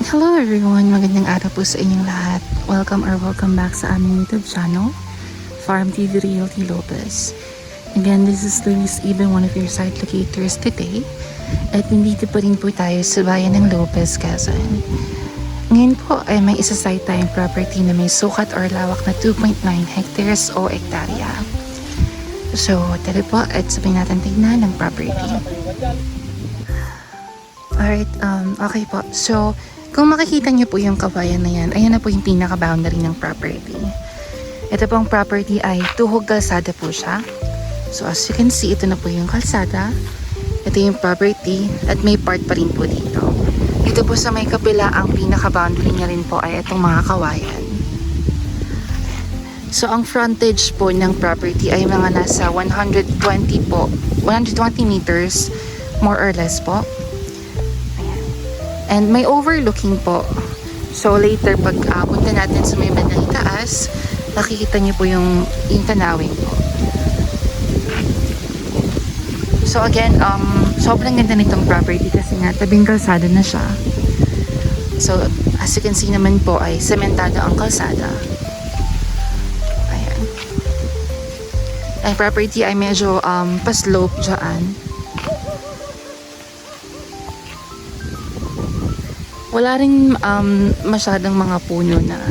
Hello everyone! Magandang araw po sa inyong lahat. Welcome back sa aming YouTube channel, Farm TV Realty Lopez. Again, this is Luis, even one of your site locators today. At nandito pa rin po tayo sa bayan ng Lopez, Quezon. Ngayon po ay may isa site tayong property na may sukat or lawak na 2.9 hectares o hektarya. So, tara po at sabay natin tignan ng property. Alright, okay po. So, kung makikita nyo po yung kabayan na yan, ayan na po yung pinaka-boundary ng property. Ito pong property ay tuhog kalsada po siya. So as you can see, ito na po yung kalsada. Ito yung property at may part pa rin po dito. Dito po sa may kabila, ang pinaka-boundary niya rin po ay itong mga kawayan. So ang frontage po ng property ay mga nasa 120 meters more or less po. And may overlooking po. So later pag punta natin sa may bandang taas, nakikita niyo po yung tanawin po. So again, sobrang ganda nitong property kasi nga tabing kalsada na siya. So as you can see naman po ay sementado ang kalsada. Ayan. Ang property ay medyo pa-slope dyan. Wala rin masyadong mga puno na.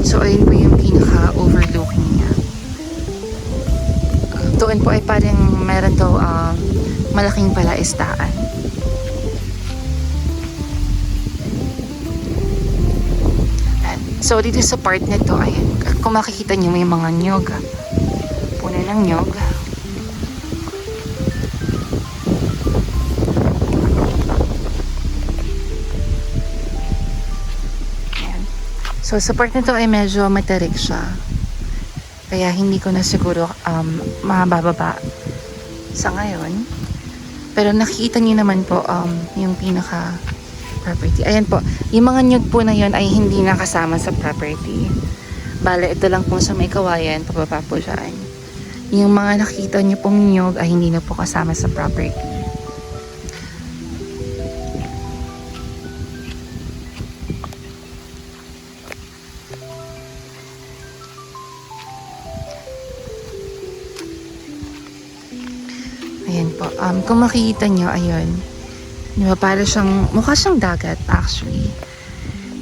So ayun po yung pinaka-overlooking niya. Doon po ay parang meron daw malaking palaisdaan. So dito sa part nito, ayan, kung makikita niyo may mga nyog. Puno ng nyog. So sa part nito ay medyo matarik siya. Kaya hindi ko na siguro mabababa sa ngayon. Pero nakikita niyo naman po yung pinaka property. Ayan po, yung mga nyug po na yun ay hindi nakasama sa property. Bale, ito lang po sa may kawayan, pababa po dyan. Yung mga nakikita niyo pong nyug ay hindi na po kasama sa property. Ayan po. Kung makikita nyo, ayun. Di ba, para siyang, mukha siyang dagat actually.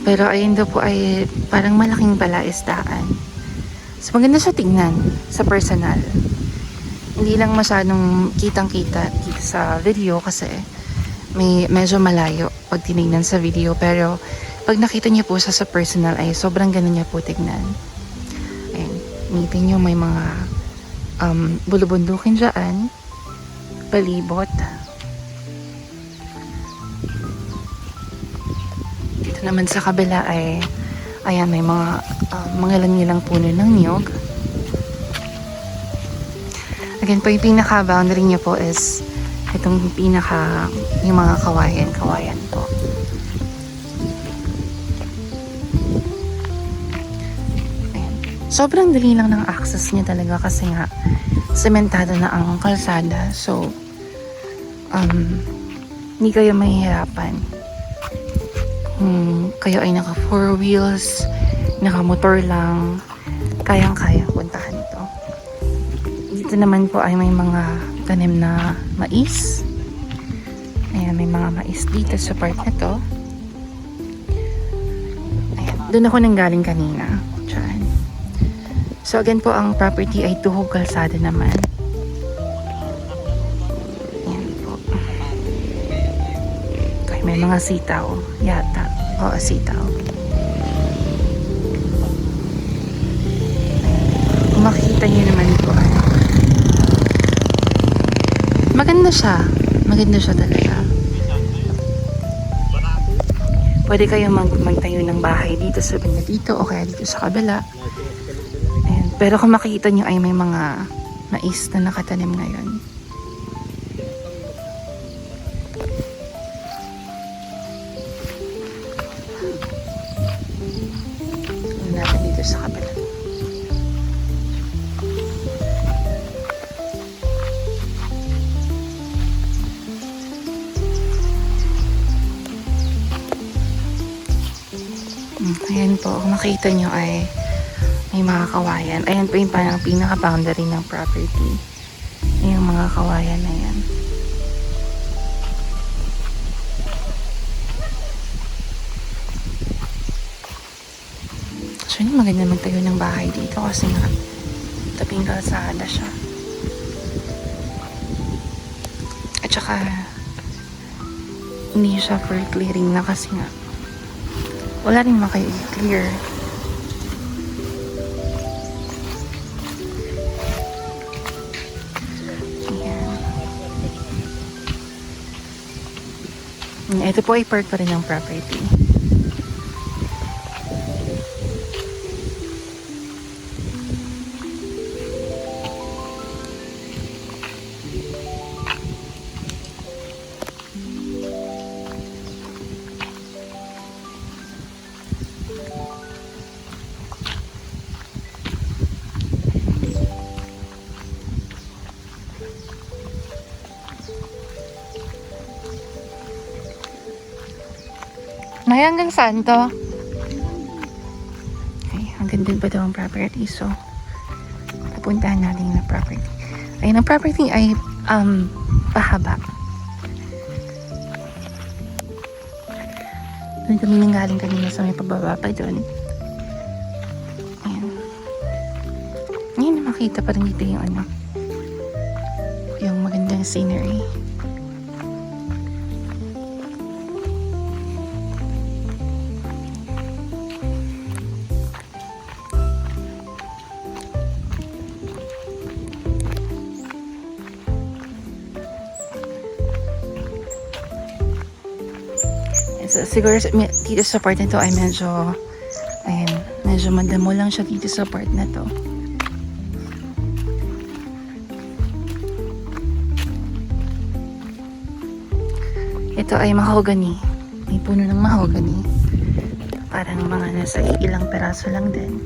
Pero ayun daw po ay parang malaking palaisdaan. So maganda siya tingnan sa personal. Hindi lang masyadong kitang-kita dito sa video kasi medyo malayo pag tinignan sa video. Pero pag nakita niyo po siya sa personal ay sobrang ganda niya po tignan. Ayan. Meeting nyo may mga bulubundukin dyan. Palibot. Dito naman sa kabila ay ayan, may mga ilang puno ng niyog. Again po, yung pinaka-boundary niya po is itong yung mga kawayan po. Ayan. Sobrang dali lang ng access niya talaga kasi nga sementado na ang kalsada. So hindi kayo mahihirapan kung kayo ay naka 4 wheels, naka motor lang, kayang-kaya puntahan ito. Dito naman po ay may mga tanim na mais. Ayan, may mga mais dito sa part na to. Ayan, doon ako nanggaling kanina. Diyan. So again po, ang property ay tuhog kalsada naman. May mga sitaw yata. O, sitaw. Kung makikita niyo naman po, maganda siya. Maganda siya talaga. Pwede kayong magtayo ng bahay dito sa banda dito o kaya dito sa kabila. Ayan. Pero kung makikita niyo ay may mga mais na nakatanim ngayon. Sa kabila. Ayan po, kung makita nyo ay may mga kawayan. Ayan po yung parang pinaka-boundary ng property. Yung mga kawayan na yan. Actually, maganda magtayo ng bahay dito kasi nga tabing kalsada siya. At saka hindi siya for clearing na kasi nga wala rin makayo i-clear. Ayan. Ito po ay part pa rin ng property. Nay, hanggang saan to? Okay, hanggang din pa daw ang property. So, pupuntahan natin na property. Ayun, ang property ay pahaba. Doon kami nanggaling kanina sa may pababa pa doon. Ayan. Ayan, makita pa rin dito yung ano, yung magandang scenery. So, siguro dito sa part na to ay medyo madamo lang siya dito sa part na to. Ito ay mahogany. May puno ng mahogany. Parang mga nasa ilang peraso lang din.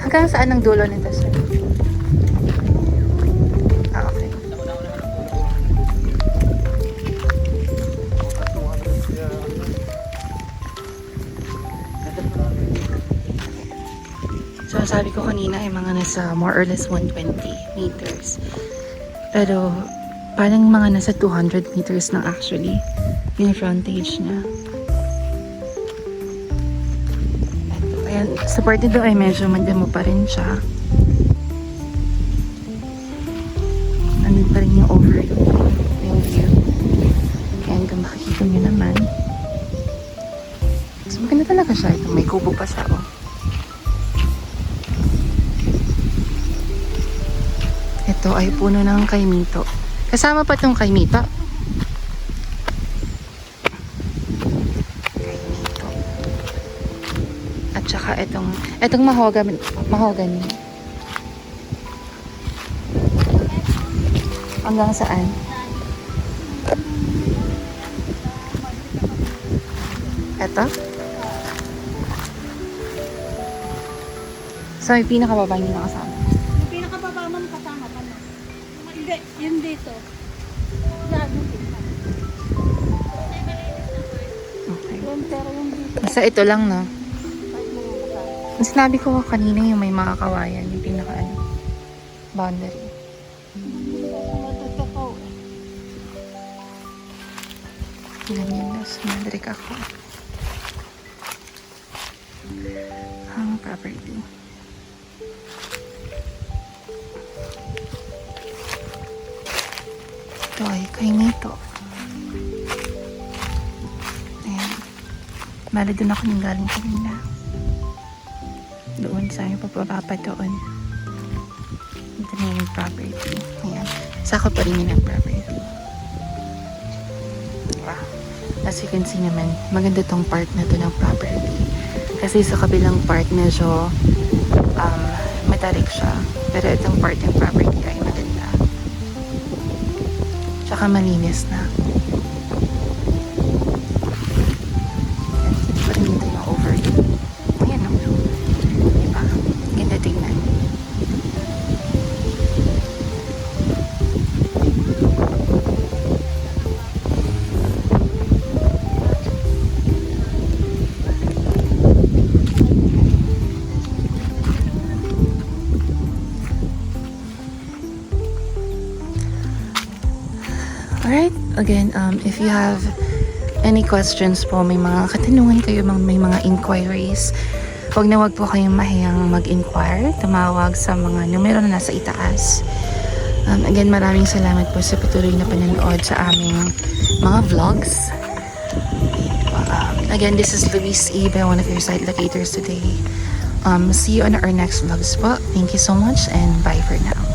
Hanggang saan ang dulo nito, sir? Ah, okay. So, sabi ko kanina ay mga nasa more or less 120 meters. Pero, parang mga nasa 200 meters na actually yung frontage niya. Ayan, sa part nito ay medyo madamo pa rin siya. Nandun pa rin yung overview, yung view. Ayan, kung makikita nyo naman. So, maganda talaga siya. Ito, may kubo pa siya, oh. Ito ay puno ng kaimito. Kasama pa itong kaimito. At saka itong mahogany. Hanggang saan? Ito? So, yung pinakababa niyo nakasama. Yung pinakababa man kasama pa na. Hindi, yun dito. Yan, yung dito. Okay. Yun, pero yung dito. Basta ito lang, no? Kahit mga kasama. Ang sinabi ko kanina yung may mga kawayan, yung pinaka boundary. Matutoko. Ganyan na, sumadrik ako. Ang property. Ito ay kainito. Ayan. Bala doon ako nang galing kanina. Doon sa yung papababa doon. Ito na yung property. Ayan. Saka pa rin yun ang property. Wow. As you can see naman, maganda tong part na to ng property. Kasi sa kabilang part medyo matarik siya. Pero itong part ng property ay maganda. Tsaka malinis na. Ayan. Pa rin dito yung overview. Alright, again, if you have any questions po, may mga katanungan kayo, may mga inquiries, huwag po kayong mahiyang mag-inquire, tumawag sa mga numero na nasa itaas. Again, maraming salamat po sa patuloy na panonood sa aming mga vlogs. Again, this is Luis Ibe, one of your site locators today. See you on our next vlogs po. Thank you so much and bye for now.